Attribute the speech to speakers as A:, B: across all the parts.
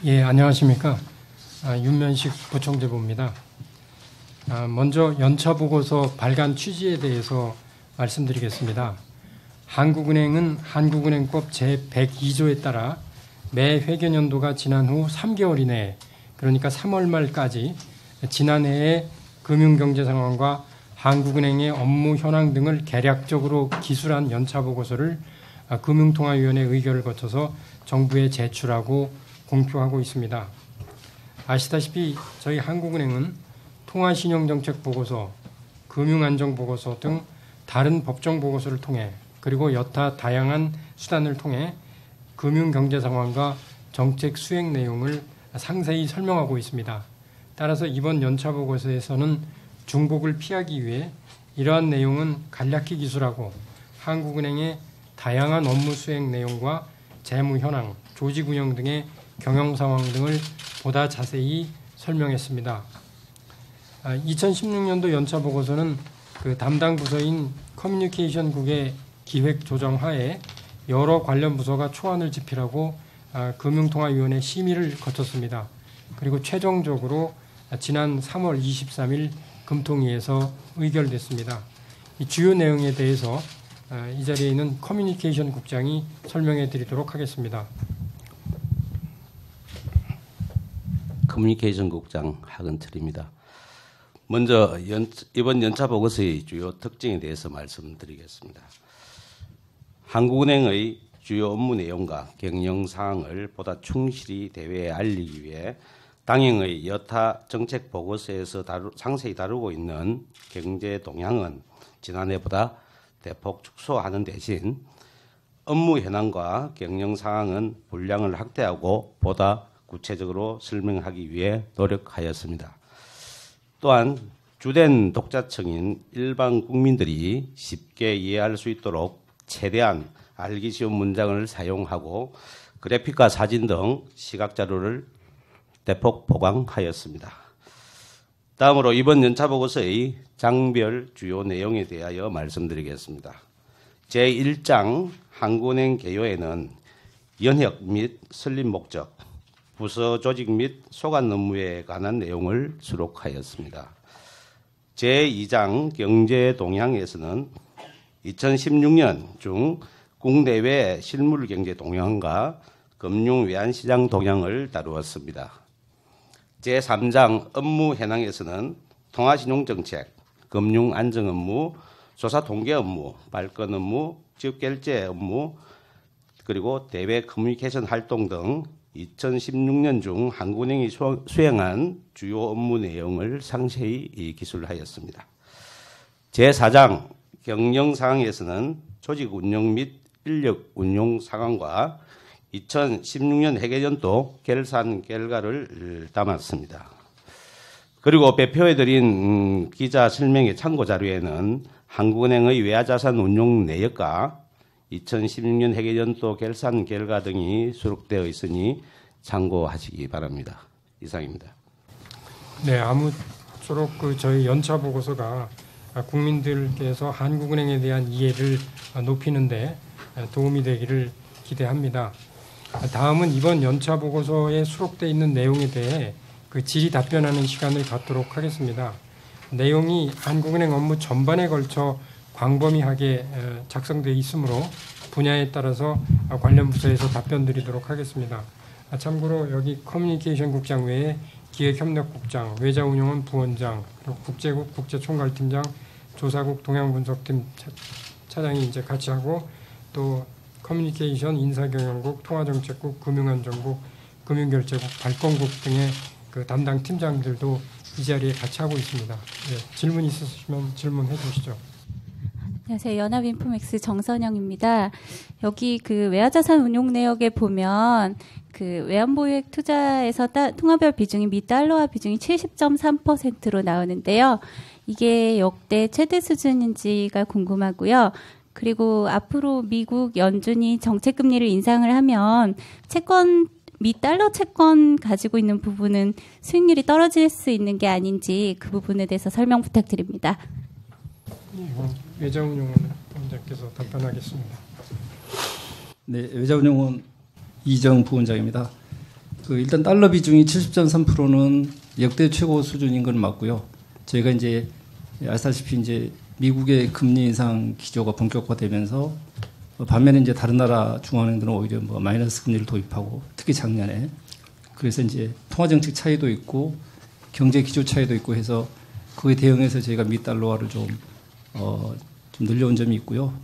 A: 예, 안녕하십니까. 윤면식 부총재부입니다. 먼저 연차보고서 발간 취지에 대해서 말씀드리겠습니다. 한국은행은 한국은행법 제102조에 따라 매 회계연도가 지난 후 3개월 이내에, 그러니까 3월 말까지 지난해의 금융경제 상황과 한국은행의 업무 현황 등을 개략적으로 기술한 연차보고서를 금융통화위원회 의결을 거쳐서 정부에 제출하고 공표하고 있습니다. 아시다시피 저희 한국은행은 통화신용정책보고서, 금융안정보고서 등 다른 법정보고서를 통해, 그리고 여타 다양한 수단을 통해 금융경제 상황과 정책 수행 내용을 상세히 설명하고 있습니다. 따라서 이번 연차보고서에서는 중복을 피하기 위해 이러한 내용은 간략히 기술하고 한국은행의 다양한 업무 수행 내용과 재무 현황, 조직 운영 등의 경영 상황 등을 보다 자세히 설명했습니다. 2016년도 연차보고서는 그 담당 부서인 커뮤니케이션국의 기획 조정 하에 여러 관련 부서가 초안을 집필하고 금융통화위원회 심의를 거쳤습니다. 그리고 최종적으로 지난 3월 23일 금통위에서 의결됐습니다. 이 주요 내용에 대해서 이 자리에 있는 커뮤니케이션 국장이 설명해 드리도록 하겠습니다.
B: 커뮤니케이션 국장 하근철입니다. 먼저 이번 연차보고서의 주요 특징에 대해서 말씀드리겠습니다. 한국은행의 주요 업무 내용과 경영 사항을 보다 충실히 대외에 알리기 위해 당행의 여타 정책 보고서에서 상세히 다루고 있는 경제 동향은 지난해보다 대폭 축소하는 대신 업무 현황과 경영 상황은 분량을 확대하고 보다 구체적으로 설명하기 위해 노력하였습니다. 또한 주된 독자층인 일반 국민들이 쉽게 이해할 수 있도록 최대한 알기 쉬운 문장을 사용하고 그래픽과 사진 등 시각자료를 대폭 보강하였습니다. 다음으로 이번 연차보고서의 장별 주요 내용에 대하여 말씀드리겠습니다. 제1장 한국은행 개요에는 연혁 및 설립 목적, 부서 조직 및 소관 업무에 관한 내용을 수록하였습니다. 제2장 경제 동향에서는 2016년 중 국내외 실물 경제 동향과 금융 외환시장 동향을 다루었습니다. 제3장 업무 현황에서는 통화신용정책, 금융안정 업무, 조사 통계 업무, 발권 업무, 지급결제 업무, 그리고 대외 커뮤니케이션 활동 등 2016년 중 한국은행이 수행한 주요 업무 내용을 상세히 기술하였습니다. 제4장 경영 상황에서는 조직 운영 및 인력 운용 상황과 2016년 회계연도 결산 결과를 담았습니다. 그리고 배포해드린 기자 설명의 참고 자료에는 한국은행의 외화자산 운용 내역과 2016년 회계연도 결산 결과 등이 수록되어 있으니 참고하시기 바랍니다. 이상입니다.
A: 네, 아무쪼록 저희 연차 보고서가 국민들께서 한국은행에 대한 이해를 높이는 데 도움이 되기를 기대합니다. 다음은 이번 연차 보고서에 수록되어 있는 내용에 대해 그 질의 답변하는 시간을 갖도록 하겠습니다. 내용이 한국은행 업무 전반에 걸쳐 광범위하게 작성되어 있으므로 분야에 따라서 관련 부서에서 답변 드리도록 하겠습니다. 참고로 여기 커뮤니케이션 국장 외에 기획협력국장, 외자운용원 부원장, 그리고 국제국 국제총괄팀장, 조사국 동향분석팀 차장이 이제 같이 하고, 또 커뮤니케이션 인사경영국, 통화정책국, 금융안정국, 금융결제국, 발권국 등의 그 담당 팀장들도 이 자리에 같이 하고 있습니다. 네, 질문 있으시면 질문해 주시죠.
C: 안녕하세요. 연합인포맥스 정선영입니다. 여기 그 외화자산 운용 내역에 보면 그 외환보유액 투자에서 통화별 비중이 미 달러화 비중이 70.3%로 나오는데요. 이게 역대 최대 수준인지가 궁금하고요. 그리고 앞으로 미국 연준이 정책금리를 인상을 하면 채권 미 달러 채권 가지고 있는 부분은 수익률이 떨어질 수 있는 게 아닌지 그 부분에 대해서 설명 부탁드립니다.
A: 외자운용원 원장께서 답변하겠습니다.
D: 네, 외자운용원 이정 부원장입니다. 일단 달러 비중이 70.3%는 역대 최고 수준인 건 맞고요. 저희가 이제 아시다시피 이제 미국의 금리 인상 기조가 본격화되면서 반면에 이제 다른 나라 중앙은행들은 오히려 뭐 마이너스 금리를 도입하고 특히 작년에 그래서 이제 통화 정책 차이도 있고 경제 기조 차이도 있고 해서 그에 대응해서 저희가 미 달러화를 좀 늘려온 점이 있고요.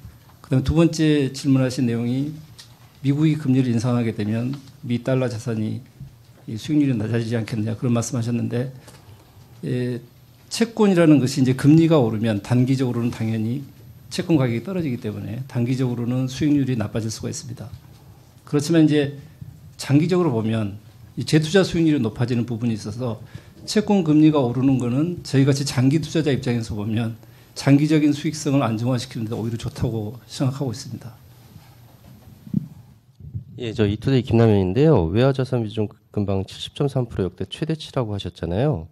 D: 그다음에 두 번째 질문하신 내용이 미국이 금리를 인상하게 되면 미 달러 자산이 수익률이 낮아지지 않겠느냐 그런 말씀하셨는데 채권이라는 것이 이제 금리가 오르면 단기적으로는 당연히 채권 가격이 떨어지기 때문에 단기적으로는 수익률이 나빠질 수가 있습니다. 그렇지만 이제 장기적으로 보면 이 재투자 수익률이 높아지는 부분이 있어서 채권 금리가 오르는 거는 저희같이 장기 투자자 입장에서 보면 장기적인 수익성을 안정화시키는 데 오히려 좋다고 생각하고 있습니다.
E: 예, 저 이투데이 김남현인데요. 외화자산 비중 금방 70.3% 역대 최대치라고 하셨잖아요.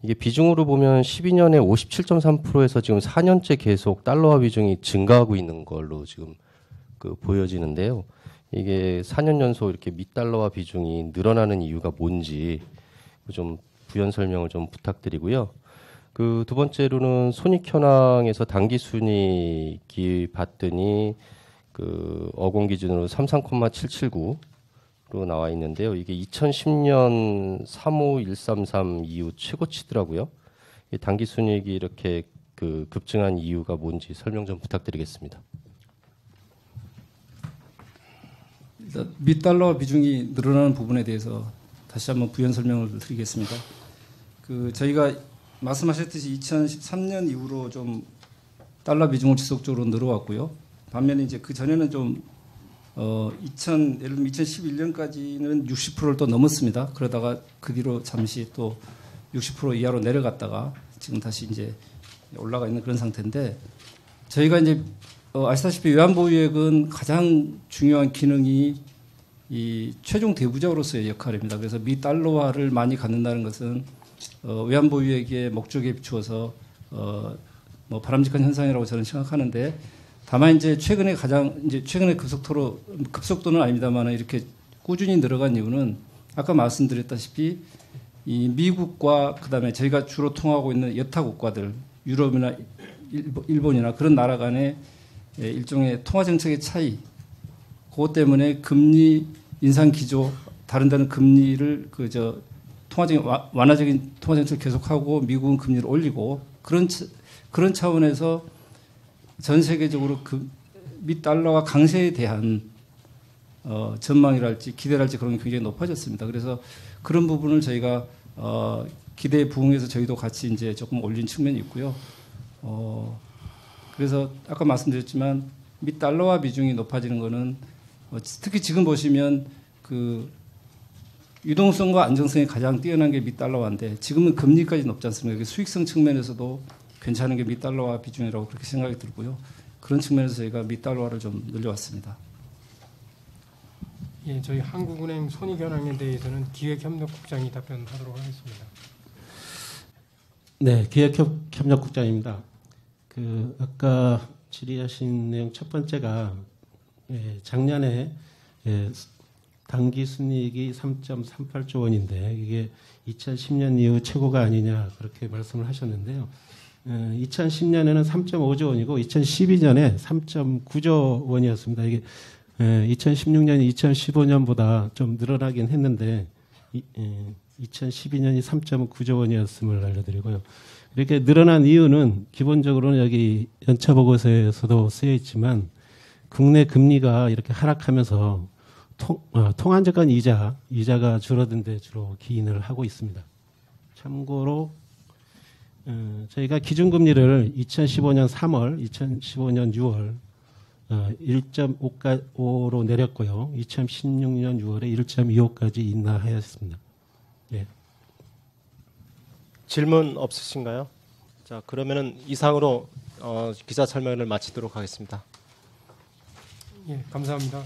E: 이게 비중으로 보면 12년에 57.3%에서 지금 4년째 계속 달러화 비중이 증가하고 있는 걸로 지금 보여지는데요. 이게 4년 연속 이렇게 미달러화 비중이 늘어나는 이유가 뭔지 좀 부연 설명을 좀 부탁드리고요. 두 번째로는 손익 현황에서 당기 순이익이 봤더니 어공 기준으로 33,779로 나와 있는데요. 이게 2010년 35133 이후 최고치더라고요. 당기 순이익이 이렇게 급증한 이유가 뭔지 설명 좀 부탁드리겠습니다.
D: 일단 미달러 비중이 늘어나는 부분에 대해서 다시 한번 부연 설명을 드리겠습니다. 저희가 말씀하셨듯이 2013년 이후로 좀 달러 비중을 지속적으로 늘어왔고요. 반면에 이제 그 전에는 좀 예를 들면 2011년까지는 60%를 또 넘었습니다. 그러다가 그 뒤로 잠시 또 60% 이하로 내려갔다가 지금 다시 이제 올라가 있는 그런 상태인데 저희가 이제 아시다시피 외환보유액은 가장 중요한 기능이 이 최종 대부자로서의 역할입니다. 그래서 미 달러화를 많이 갖는다는 것은 외환보유액의 목적에 비추어서 뭐 바람직한 현상이라고 저는 생각하는데 다만 이제 최근에 급속도는 아닙니다만 이렇게 꾸준히 늘어간 이유는 아까 말씀드렸다시피 이 미국과 그다음에 저희가 주로 통하고 있는 여타 국가들 유럽이나 일본이나 그런 나라 간의 일종의 통화 정책의 차이 그것 때문에 금리 인상 기조 다른 데는 금리를 완화적인 통화 정책을 계속하고 미국은 금리를 올리고 그런 차원에서 전 세계적으로 미 달러와 강세에 대한 전망이랄지 기대랄지 그런 게 굉장히 높아졌습니다. 그래서 그런 부분을 저희가 기대에 부응해서 저희도 같이 이제 조금 올린 측면이 있고요. 그래서 아까 말씀드렸지만 미 달러화 비중이 높아지는 거는 특히 지금 보시면 유동성과 안정성이 가장 뛰어난 게 미 달러화인데 지금은 금리까지 높지 않습니까? 수익성 측면에서도 괜찮은 게 미 달러화 비중이라고 그렇게 생각이 들고요. 그런 측면에서 저희가 미 달러화를 좀 늘려왔습니다.
A: 예, 저희 한국은행 손익 현황에 대해서는 기획협력국장이 답변하도록 하겠습니다.
F: 네, 기획협력국장입니다. 아까 질의하신 내용 첫 번째가 작년에 당기 순이익이 3.38조 원인데 이게 2010년 이후 최고가 아니냐 그렇게 말씀을 하셨는데요. 2010년에는 3.5조 원이고 2012년에 3.9조 원이었습니다. 이게 2016년이 2015년보다 좀 늘어나긴 했는데 2012년이 3.9조 원이었음을 알려드리고요. 이렇게 늘어난 이유는 기본적으로는 여기 연차보고서에서도 쓰여 있지만 국내 금리가 이렇게 하락하면서 통한적간 이자가 줄어든 데 주로 기인을 하고 있습니다. 참고로 저희가 기준금리를 2015년 3월, 2015년 6월 1.5로 내렸고요. 2016년 6월에 1.25까지 인하하였습니다. 예.
G: 질문 없으신가요? 자, 그러면은 이상으로 기자 설명을 마치도록 하겠습니다.
A: 예, 감사합니다.